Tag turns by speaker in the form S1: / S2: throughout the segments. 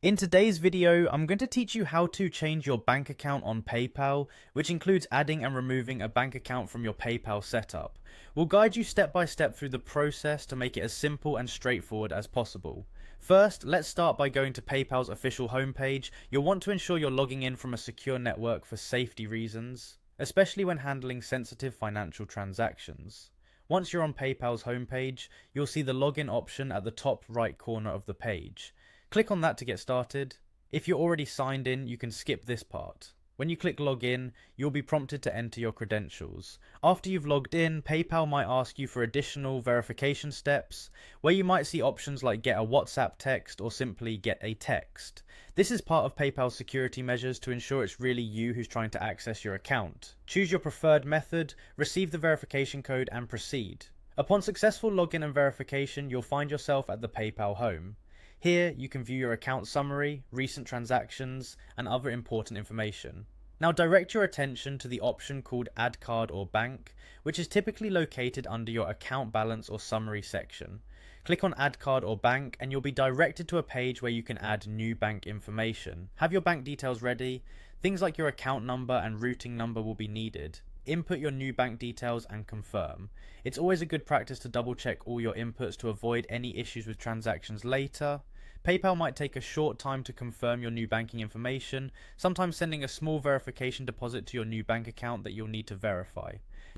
S1: In today's video, I'm going to teach you how to change your bank account on PayPal, which includes adding and removing a bank account from your PayPal setup. We'll guide you step by step through the process to make it as simple and straightforward as possible. First, let's start by going to PayPal's official homepage. You'll want to ensure you're logging in from a secure network for safety reasons, especially when handling sensitive financial transactions. Once you're on PayPal's homepage, you'll see the login option at the top right corner of the page. Click on that to get started. If you're already signed in, you can skip this part. When you click login, you'll be prompted to enter your credentials. After you've logged in, PayPal might ask you for additional verification steps, where you might see options like get a WhatsApp text or simply get a text. This is part of PayPal's security measures to ensure it's really you who's trying to access your account. Choose your preferred method, receive the verification code and proceed. Upon successful login and verification, you'll find yourself at the PayPal home. Here, you can view your account summary, recent transactions, and other important information. Now direct your attention to the option called Add Card or Bank, which is typically located under your account balance or summary section. Click on Add Card or Bank and you'll be directed to a page where you can add new bank information. Have your bank details ready. Things like your account number and routing number will be needed. Input your new bank details and confirm. It's always a good practice to double check all your inputs to avoid any issues with transactions later. PayPal might take a short time to confirm your new banking information, sometimes sending a small verification deposit to your new bank account that you'll need to verify.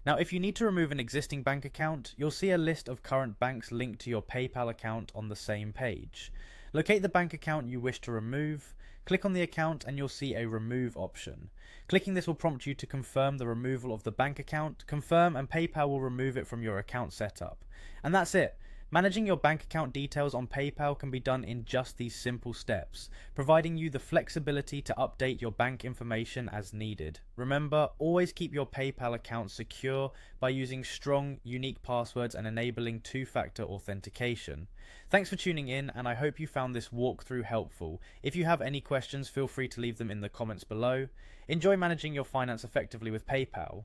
S1: Now, if you need to remove an existing bank account, you'll see a list of current banks linked to your PayPal account on the same page. Locate the bank account you wish to remove, click on the account and you'll see a remove option. Clicking this will prompt you to confirm the removal of the bank account, confirm and PayPal will remove it from your account setup. And that's it. Managing your bank account details on PayPal can be done in just these simple steps, providing you the flexibility to update your bank information as needed. Remember, always keep your PayPal account secure by using strong, unique passwords and enabling two-factor authentication. Thanks for tuning in, and I hope you found this walkthrough helpful. If you have any questions, feel free to leave them in the comments below. Enjoy managing your finance effectively with PayPal.